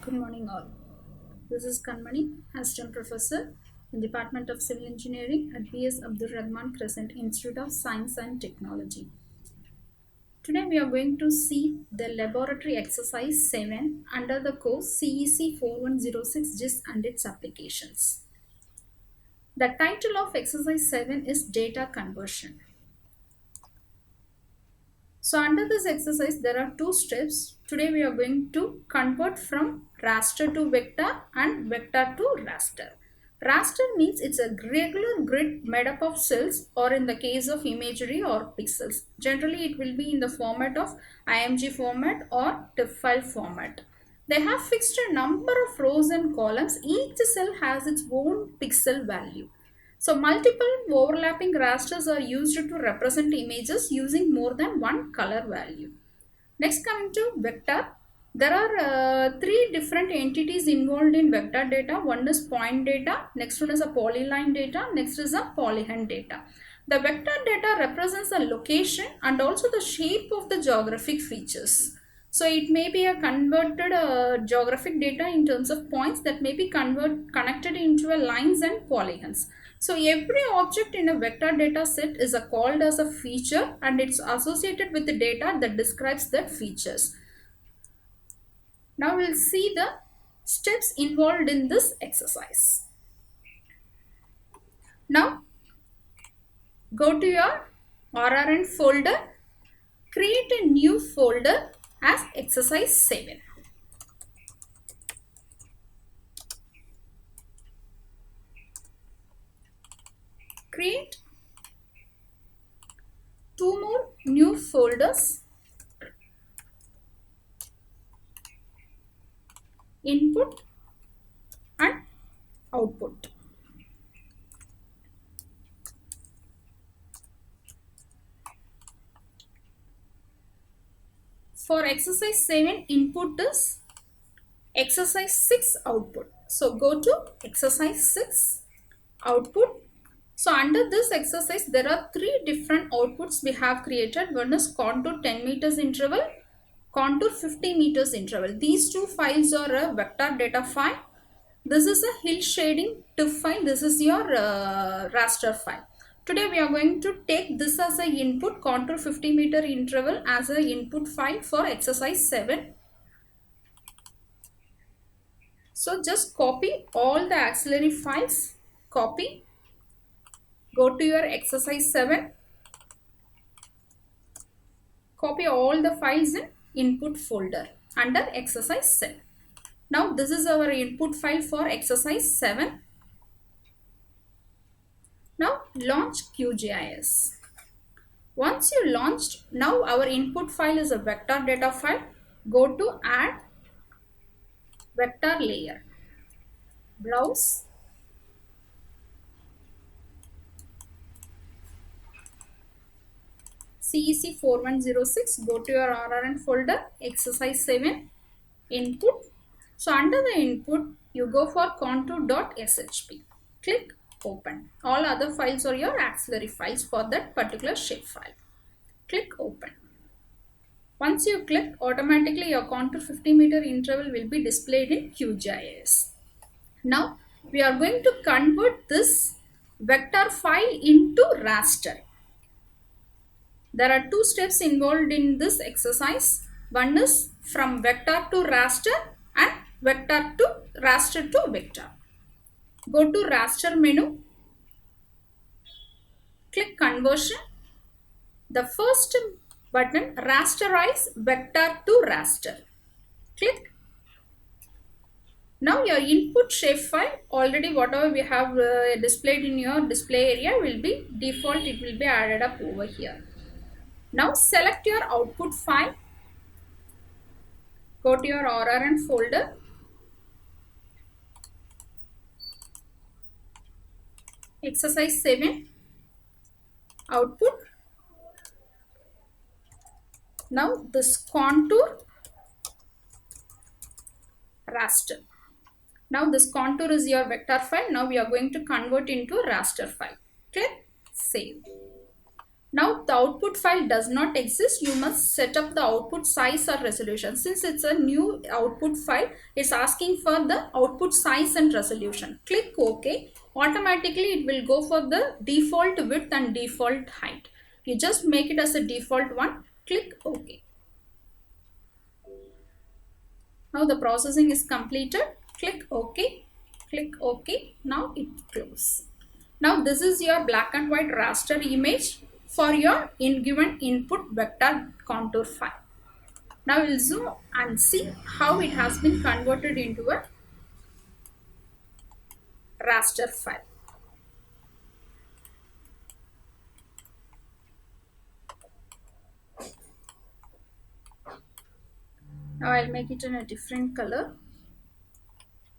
Good morning, all. This is Kanmani, Assistant Professor in Department of Civil Engineering at B.S. Abdul Rahman Crescent Institute of Science and Technology. Today, we are going to see the laboratory exercise 7 under the course CEC 4106 GIS and its applications. The title of exercise 7 is Data Conversion. So under this exercise, there are two steps. Today we are going to convert from raster to vector and vector to raster. Raster means it's a regular grid made up of cells, or in the case of imagery or pixels. Generally it will be in the format of IMG format or TIFF file format. They have fixed a number of rows and columns. Each cell has its own pixel value. So multiple overlapping rasters are used to represent images using more than one color value. Next, coming to vector, there are three different entities involved in vector data. One is point data, next one is a polyline data, next is a polygon data. The vector data represents the location and also the shape of the geographic features. So it may be a converted geographic data in terms of points that may be connected into a lines and polygons. So every object in a vector data set is called as a feature, and it's associated with the data that describes that features. Now we'll see the steps involved in this exercise. Now go to your RRN folder, create a new folder as exercise 7. Create two more new folders, input and output. For exercise 7, input is exercise 6 output. So go to exercise 6 output. So under this exercise, there are three different outputs we have created. One is contour 10 meters interval, contour 50 meters interval. These two files are a vector data file. This is a hill shading TIFF file. This is your raster file. Today we are going to take this as a input, contour 50 meter interval as a input file for exercise 7. So just copy all the auxiliary files, copy, go to your exercise 7, copy all the files in input folder under exercise 7. Now this is our input file for exercise 7. Now launch QGIS. Once you launched, now our input file is a vector data file. Go to add vector layer, browse, CEC 4106, go to your RRN folder, exercise 7, input. So under the input, you go for contour.shp. Click open. All other files are your auxiliary files for that particular shapefile. Click open. Once you click, automatically your contour 50 meter interval will be displayed in QGIS. Now we are going to convert this vector file into raster. There are two steps involved in this exercise. One is from vector to raster and vector to raster to vector. Go to raster menu, click conversion. The first button, rasterize vector to raster. Click. Now your input shapefile, already whatever we have displayed in your display area will be default, it will be added up over here. Now select your output file, go to your RRN folder, exercise 7, output. Now this contour raster. Now this contour is your vector file. Now we are going to convert into a raster file. Click save. Now the output file does not exist. You must set up the output size or resolution. Since it's a new output file, it's asking for the output size and resolution. Click OK. Automatically it will go for the default width and default height. You just make it as a default one. Click OK. Now the processing is completed. Click OK. Click OK. Now it closes. Now this is your black and white raster image for your given input vector contour file. Now we'll zoom and see how it has been converted into a raster file. Now I'll make it in a different color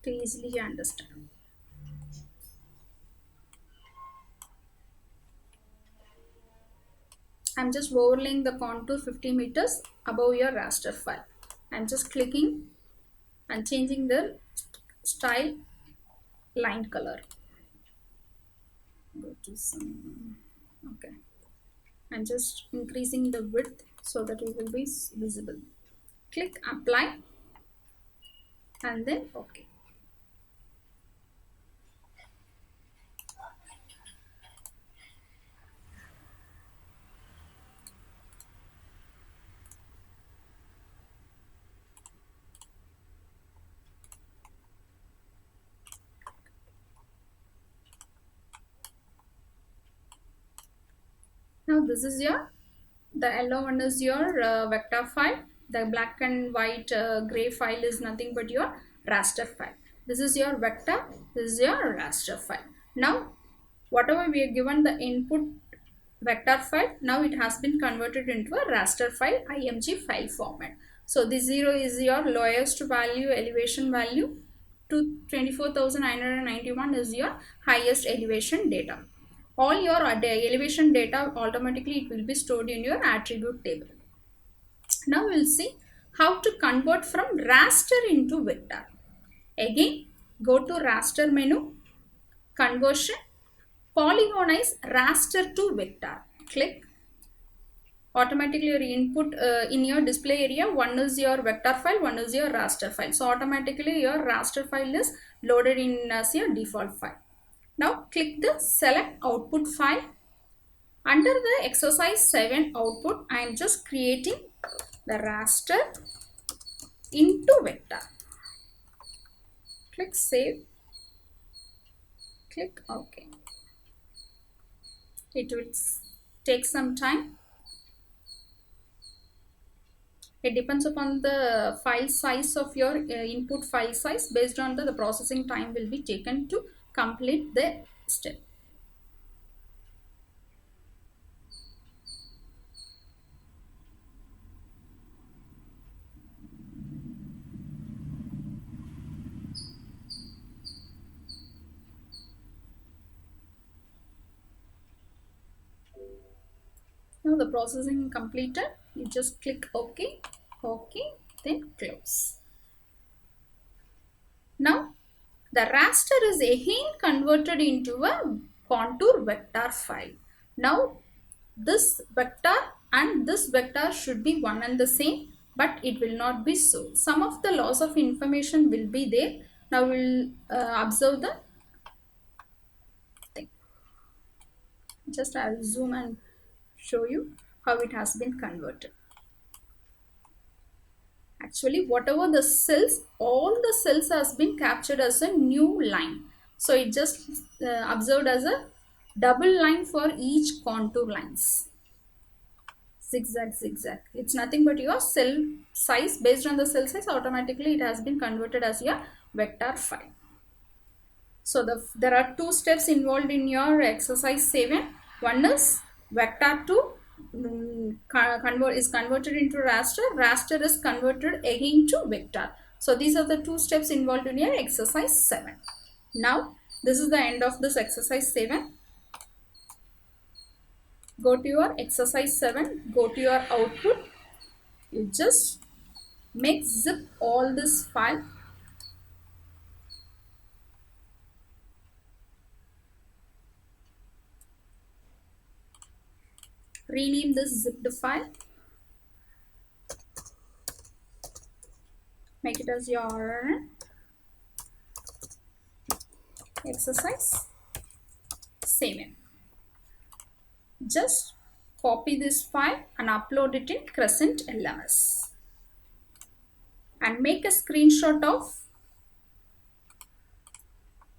to easily understand. I'm just overlaying the contour 50 meters above your raster file. I'm just clicking and changing the style line color. Go to some, okay. I'm just increasing the width so that it will be visible. Click apply and then OK. Now this is your, the yellow one is your vector file. The black and white gray file is nothing but your raster file. This is your vector, this is your raster file. Now whatever we are given the input vector file, now it has been converted into a raster file img file format. So the 0 is your lowest value elevation value, to 24,991 is your highest elevation data. All your elevation data automatically it will be stored in your attribute table. Now we'll see how to convert from raster into vector. Again, go to raster menu, conversion, polygonize raster to vector. Click. Automatically your input in your display area, one is your vector file, one is your raster file. So automatically your raster file is loaded in as your default file. Now click the select output file. Under the exercise 7 output, I am just creating the raster into vector. Click save. Click OK. It will take some time. It depends upon the file size of your input file size. Based on the processing time will be taken to complete the step. Now the processing completed. You just click OK, OK, then close. Now the raster is again converted into a contour vector file. Now this vector and this vector should be one and the same, but it will not be so. Some of the loss of information will be there. Now we'll observe the thing. Just I'll zoom and show you how it has been converted. Actually whatever the cells, all the cells has been captured as a new line. So it just observed as a double line for each contour lines. Zigzag, zigzag. It's nothing but your cell size. Based on the cell size, automatically it has been converted as your vector file. So there are two steps involved in your exercise 7. One is vector to is converted into raster. Raster is converted again to vector. So these are the two steps involved in your exercise 7. Now this is the end of this exercise 7. Go to your exercise 7. Go to your output. You just make zip all this file. Rename this zipped file. Make it as your exercise. Save it. Just copy this file and upload it in Crescent LMS. And make a screenshot of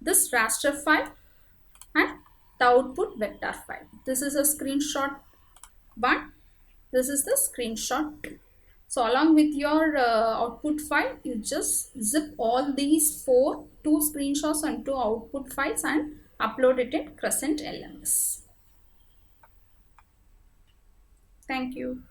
this raster file and the output vector file. This is a screenshot 1. This is the screenshot 2. So along with your output file, you just zip all these two screenshots and 2 output files and upload it in Crescent LMS. Thank you.